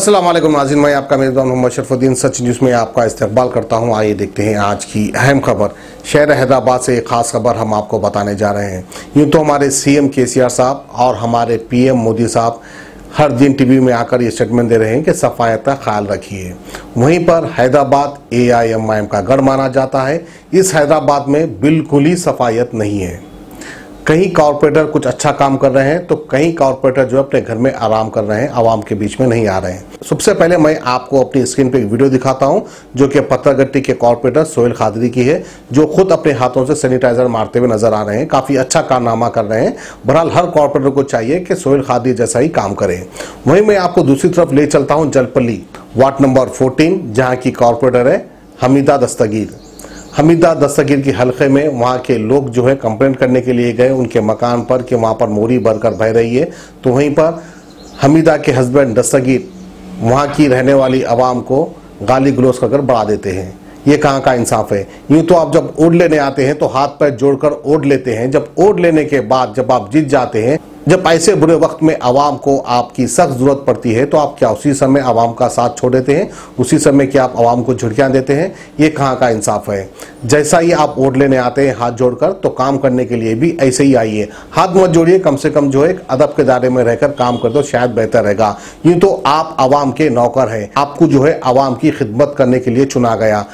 अस्सलाम वालेकुम नाज़रीन, मैं आपका मेज़बान मोहम्मद शरफुद्दीन सच न्यूज़ में आपका इस्तकबाल करता हूं। आइए देखते हैं आज की अहम खबर। शहर हैदराबाद से एक ख़ास खबर हम आपको बताने जा रहे हैं। यूँ तो हमारे सीएम केसीआर साहब और हमारे पीएम मोदी साहब हर दिन टीवी में आकर ये स्टेटमेंट दे रहे हैं कि सफायत का ख्याल रखिए। वहीं पर हैदराबाद AIMIM का गढ़ माना जाता है। इस हैदराबाद में बिल्कुल ही सफायत नहीं है। कहीं कॉरपोरेटर कुछ अच्छा काम कर रहे हैं तो कहीं कॉरपोरेटर जो अपने घर में आराम कर रहे हैं, आवाम के बीच में नहीं आ रहे हैं। सबसे पहले मैं आपको अपनी स्क्रीन पे एक वीडियो दिखाता हूं जो कि पत्थरगट्टी के कॉरपोरेटर सोहेल खादरी की है, जो खुद अपने हाथों से सैनिटाइजर मारते हुए नजर आ रहे हैं। काफी अच्छा कारनामा कर रहे हैं। बहरहाल हर कॉरपोरेटर को चाहिए कि सोहेल खादरी जैसा ही काम करें। वहीं मैं आपको दूसरी तरफ ले चलता हूँ जलपल्ली वार्ड नंबर 14, जहाँ की कॉरपोरेटर है हमीदा दस्तगीर। हमीदा दस्तगीर की हलके में वहाँ के लोग जो है कंप्लेंट करने के लिए गए उनके मकान पर कि वहाँ पर मोरी भरकर बह रही है। तो वहीं पर हमीदा के हस्बैंड दस्तगीर वहाँ की रहने वाली आवाम को गाली गलौज कर बढ़ा देते हैं। ये कहाँ का इंसाफ है। यूँ तो आप जब ओढ़ लेने आते हैं तो हाथ पैर जोड़कर ओढ़ लेते हैं। जब ओढ़ लेने के बाद जब आप जीत जाते हैं, जब ऐसे बुरे वक्त में आवाम को आपकी सख्त जरूरत पड़ती है तो आप क्या उसी समय आवाम का साथ छोड़ देते हैं? उसी समय क्या आप आवाम को झुटकियां देते हैं? ये कहाँ का इंसाफ है। जैसा ही आप वोट लेने आते हैं हाथ जोड़कर, तो काम करने के लिए भी ऐसे ही आइए। हाथ मत जोड़िए, कम से कम जो है अदब के दायरे में रहकर काम कर दो, शायद बेहतर रहेगा। यूँ तो आप आवाम के नौकर हैं, आपको जो है आवाम की खिदमत करने के लिए चुना गया।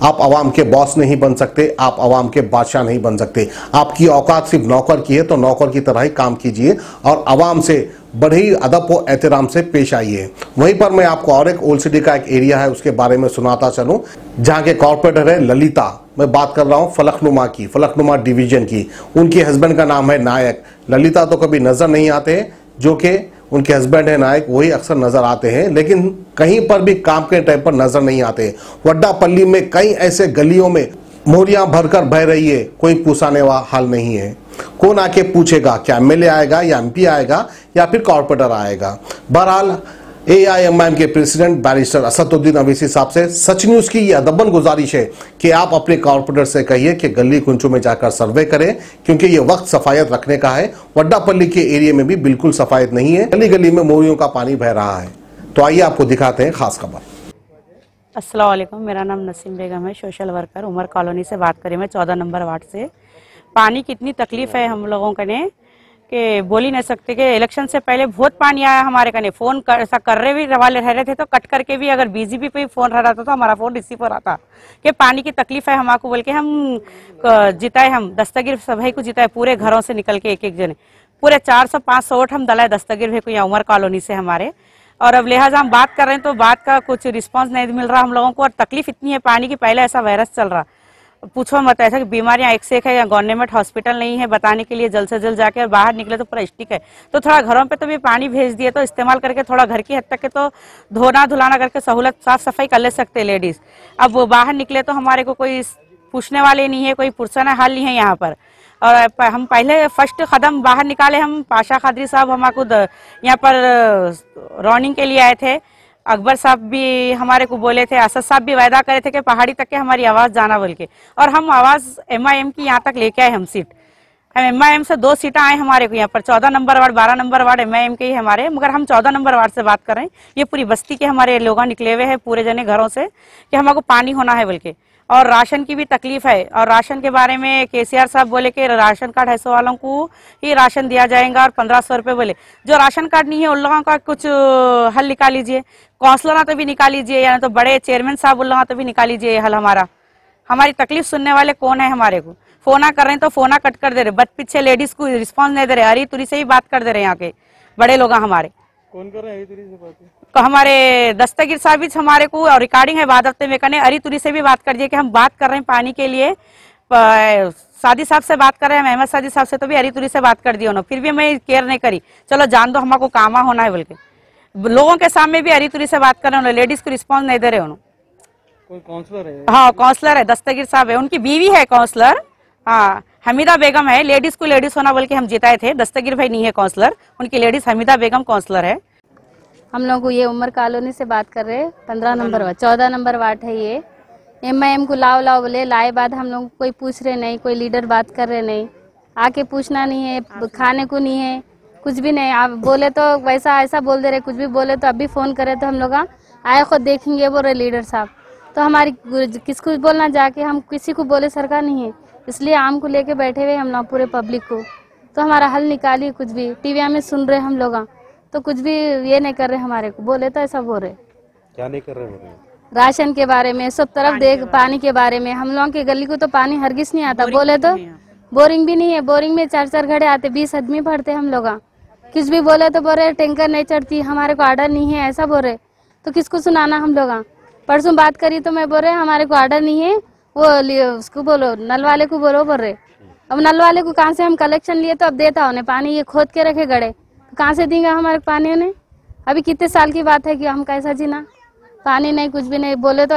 आप आवाम के बॉस नहीं बन सकते, आप आवाम के बादशाह नहीं बन सकते। आपकी औकात सिर्फ नौकर की है तो नौकर की तरह ही काम कीजिए और आवाम से बड़े ही अदब व एहतराम से पेश आइए। वहीं पर मैं आपको और एक ओल्ड सिटी का एक एरिया है उसके बारे में सुनाता चलूं, जहां के कॉर्पोरेटर है ललिता। मैं बात कर रहा हूं फलकनुमा की, फलकनुमा डिवीजन की। उनके हस्बैंड का नाम है नायक। ललिता तो कभी नजर नहीं आते, जो कि उनके हस्बैंड है नायक, वही अक्सर नजर आते हैं, लेकिन कहीं पर भी काम के टाइम पर नजर नहीं आते। वड्डापल्ली में कई ऐसे गलियों में मोरियां भरकर बह रही है, कोई पूछाने वाला हाल नहीं है। कौन आके पूछेगा? क्या MLA आएगा या MP आएगा या फिर कॉर्पोरेटर आएगा? बहरहाल AIMIM के प्रेसिडेंट बैरिस्टर असदुद्दीन अवैसी साहब से सच न्यूज की यह अदबन गुजारिश है कि आप अपने कॉर्पोरेटर से कहिए कि गली कुंचों में जाकर सर्वे करें, क्योंकि ये वक्त सफायत रखने का है। वड्डापल्ली के एरिया में भी बिल्कुल सफायत नहीं है, गली गली में मोरियों का पानी बह रहा है। तो आइए आपको दिखाते हैं खास खबर। अस्सलाम वालेकुम, मेरा नाम नसीम बेगम है, सोशल वर्कर उमर कॉलोनी से बात करें। मैं 14 नंबर वार्ड से। पानी की इतनी तकलीफ है हम लोगों के ने कि बोल ही नहीं सकते कि इलेक्शन से पहले बहुत पानी आया हमारे कने। फोन ऐसा कर रहे भी वाले रह रहे थे तो कट करके भी अगर BGP पे फोन रह रहा था तो हमारा फोन रिसीव हो रहा था कि पानी की तकलीफ है हमको बोल के। हम जिताए, हम दस्तगीर सभी को जिताए, पूरे घरों से निकल के एक एक जने पूरे 400-500 वोट हम दलाए दस्तगीर भाई को यहाँ उमर कॉलोनी से हमारे। और अब लिहाजा हम बात कर रहे हैं तो बात का कुछ रिस्पांस नहीं मिल रहा हम लोगों को। और तकलीफ इतनी है पानी की, पहले ऐसा वायरस चल रहा, पूछो मत। ऐसा कि बीमारियां एक से एक है, या गवर्नमेंट हॉस्पिटल नहीं है बताने के लिए जल्द से जल्द जाके, और बाहर निकले तो पूरा स्टिक है। तो थोड़ा घरों पे तो भी पानी भेज दिए तो इस्तेमाल करके थोड़ा घर की हद तक के तो धोना धुलाना करके सहूलत साफ सफाई कर ले सकते लेडीज। अब वो बाहर निकले तो हमारे को कोई पूछने वाले नहीं है, कोई पुरसना हाल नहीं है यहाँ पर। और हम पहले फर्स्ट कदम बाहर निकाले, हम पाशा खादरी साहब हमारे को यहाँ पर रॉनिंग के लिए आए थे। अकबर साहब भी हमारे को बोले थे, असद साहब भी वायदा करे थे कि पहाड़ी तक के हमारी आवाज जाना बोल के। और हम आवाज MIM की यहाँ तक लेके आए। हम सीट, हम MIM से 2 सीटें आए हमारे को यहाँ पर। 14 number ward 12 number ward MIM के ही हमारे, मगर हम 14 नंबर वार्ड से बात कर रहे हैं। ये पूरी बस्ती के हमारे लोग निकले हुए हैं पूरे जने घरों से कि हमको पानी होना है बोल के। और राशन की भी तकलीफ है। और राशन के बारे में केसीआर साहब बोले कि राशन कार्ड ऐसे वालों को ही राशन दिया जाएगा और 1500 रुपये बोले। जो राशन कार्ड नहीं है उन लोगों का कुछ हल निकाल लीजिए, काउंसलर तो भी निकाल लीजिए, या तो बड़े चेयरमैन साहब उन लोगों तो भी निकाल लीजिए हल। हमारी तकलीफ सुनने वाले कौन है? हमारे को फोना कर रहे हैं तो फोना कट कर दे रहे, बट पीछे लेडीज को रिस्पॉन्स नहीं दे रहे, हरी तुरी से ही बात कर दे रहे। यहाँ के बड़े लोग हमारे कौन कर रहे हैं तुरी से बात? तो हमारे दस्तगीर साहब भी हमारे को, और रिकॉर्डिंग है बाद हफ्ते में करने, अरी तुरी से भी बात कर दिए कि हम बात कर रहे हैं पानी के लिए। सादी साहब से बात कर रहे हैं, अहमद सादी साहब से तो भी अरी तुरी से बात कर दी उन्होंने, फिर भी मैं केयर नहीं करी। चलो जान दो हमको काम होना है बोल के। लोगों के सामने भी अरी तुरी से बात कर रहे हैं, लेडीज को रिस्पॉन्स नहीं दे रहे उन्होंने। कोई काउंसलर है? हाँ काउंसलर है, दस्तगीर साहब है, उनकी बीवी है काउंसलर। हाँ हमीदा बेगम है, लेडीज को लेडीज होना बोल के हम जिताए थे। दस्तगीर भाई नहीं है काउंसलर, उनकी लेडीज हमीदा बेगम काउंसलर है। हम लोग ये उमर कॉलोनी से बात कर रहे हैं, 15 नंबर वार्ड 14 नंबर वार्ड है ये। MIM को लाओ लाओ बोले, लाए बाद हम लोग कोई पूछ रहे नहीं, कोई लीडर बात कर रहे नहीं, आके पूछना नहीं है, खाने को नहीं है, कुछ भी नहीं। आप बोले तो वैसा ऐसा बोल दे रहे, कुछ भी बोले तो अभी फ़ोन करे तो हम लोग आए खुद देखेंगे बोल रहे लीडर साहब। तो हमारी किसको बोलना जाके, हम किसी को बोले सरकार नहीं है, इसलिए आम को लेके बैठे हुए हम लोग पूरे पब्लिक को। तो हमारा हल निकालिए, कुछ भी टीवी में सुन रहे हम लोग तो कुछ भी ये नहीं कर रहे, हमारे को बोले तो ऐसा बोल रहे। क्या नहीं कर रहे? राशन के बारे में सब तरफ देख, पानी के बारे में। हम लोगों के गली को तो पानी हरगिज नहीं आता, बोले तो बोरिंग भी नहीं है। बोरिंग में 4-4 घड़े आते, 20 आदमी पढ़ते हम लोग। कुछ भी बोले तो बोल रहे टैंकर नहीं चढ़ती, हमारे को ऑर्डर नहीं है, ऐसा बोल रहे। तो किसको सुनाना हम लोग? परसों बात करी तो मैं बोल रहे हमारे को ऑर्डर नहीं है, वो उसको बोलो नल वाले को बोलो बोल रहे। अब नल वाले को कहाँ से हम कलेक्शन लिए तो अब देता उन्हें पानी, ये खोद के रखे गड़े, तो कहाँ से देंगे हमारे पानी उन्हें? अभी कितने साल की बात है कि हम कैसा जीना, पानी नहीं कुछ भी नहीं बोले तो।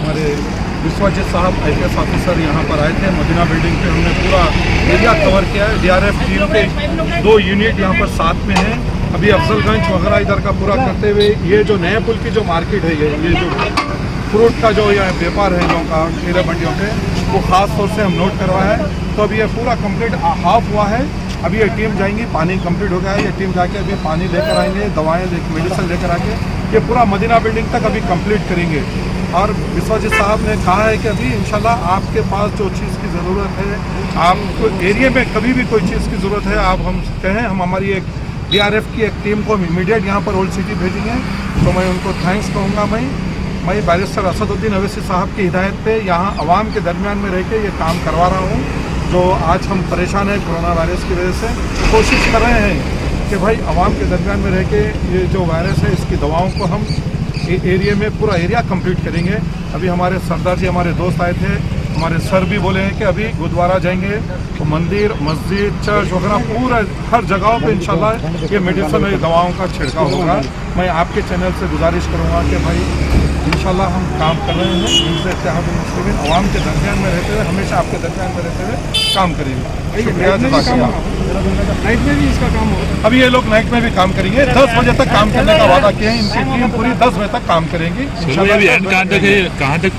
हमारे विश्वजीत साहब IPS ऑफिसर यहाँ पर आए थे मदीना बिल्डिंग पे। हमने पूरा एरिया कवर किया है। DRF टीम के 2 यूनिट यहाँ पर साथ में हैं। अभी अफजलगंज वगैरह इधर का पूरा करते हुए ये जो नए पुल की जो मार्केट है, ये जो फ्रूट का जो यहाँ व्यापार है लोगों का ठेले मंडियों पे, वो ख़ास तौर से हम नोट करवाया है। तो अभी ये पूरा कंप्लीट हाफ हुआ है। अभी ये टीम जाएंगी, पानी कंप्लीट हो गया है, ये टीम जाके अभी पानी लेकर आएंगे, दवाएँ मेडिसिन लेकर आके ये पूरा मदीना बिल्डिंग तक अभी कंप्लीट करेंगे। और विश्वजीत साहब ने कहा है कि अभी इंशाल्लाह आपके पास जो चीज़ की ज़रूरत है, आपको एरिया में कभी भी कोई चीज़ की ज़रूरत है, आप हम कहें, हम हमारी एक DRF की एक टीम को इमीडिएट यहाँ पर ओल्ड सिटी भेजेंगे। तो मैं उनको थैंक्स कहूँगा। मैं बैरिस्टर असदुद्दीन अवैसी साहब की हिदायत पे यहाँ अवाम के दरमियान में रह के ये काम करवा रहा हूँ। जो आज हम परेशान हैं कोरोना वायरस की वजह से, कोशिश कर रहे हैं कि भाई अवाम के दरमियान में रह के ये जो वायरस है इसकी दवाओं को हम एरिया में पूरा एरिया कंप्लीट करेंगे। अभी हमारे सरदार जी हमारे दोस्त आए थे, हमारे सर भी बोले हैं कि अभी गुरुद्वारा जाएंगे तो मंदिर मस्जिद चर्च वगैरह पूरा हर जगहों पे इंशाल्लाह ये मेडिसिन और दवाओं का छिड़काव होगा। मैं आपके चैनल से गुजारिश करूँगा कि भाई इंशाल्लाह हम काम कर रहे हैं, इनसे इत्तेहाद मुस्लिमीन अवाम के दरमियान में रहते हुए, हमेशा आपके दरमियान में रहते हुए काम करेंगे। शुक्रिया। नाइट में भी इसका काम होगा। अभी ये लोग नाइट में भी काम करेंगे, 10 बजे तक काम करने का वादा किया है। इनकी टीम पूरी 10 बजे तक काम करेंगी।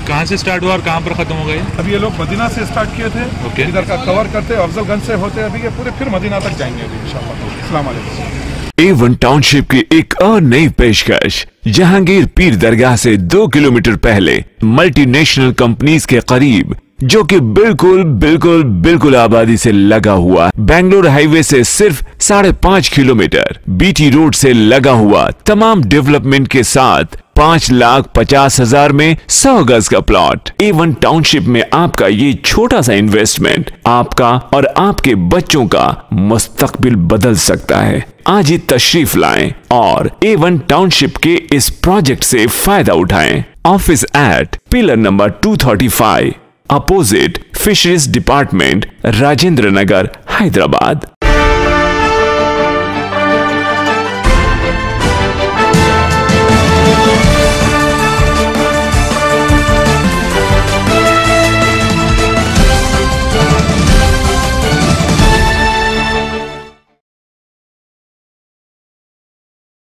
कहाँ से स्टार्ट हुआ और कहाँ पर खत्म हो गए? अभी ये लोग मदीना से स्टार्ट किए थे, इधर का कवर करते अफजलगंज से होते अभी ये पूरे फिर मदीना तक जाएंगे अभी इंशाल्लाह। अस्सलाम वालेकुम। A1 टाउनशिप की एक और नई पेशकश जहांगीर पीर दरगाह से 2 किलोमीटर पहले मल्टीनेशनल कंपनीज के करीब, जो कि बिल्कुल आबादी से लगा हुआ, बेंगलोर हाईवे से सिर्फ 5.5 किलोमीटर, BT रोड से लगा हुआ, तमाम डेवलपमेंट के साथ 5,50,000 में 100 गज का प्लॉट। A1 टाउनशिप में आपका ये छोटा सा इन्वेस्टमेंट आपका और आपके बच्चों का मुस्तकबिल बदल सकता है। आज ही तशरीफ लाएं और A1 टाउनशिप के इस प्रोजेक्ट से फायदा उठाएं। Office at pillar number 235 opposite fisheries department, Rajendra Nagar, Hyderabad.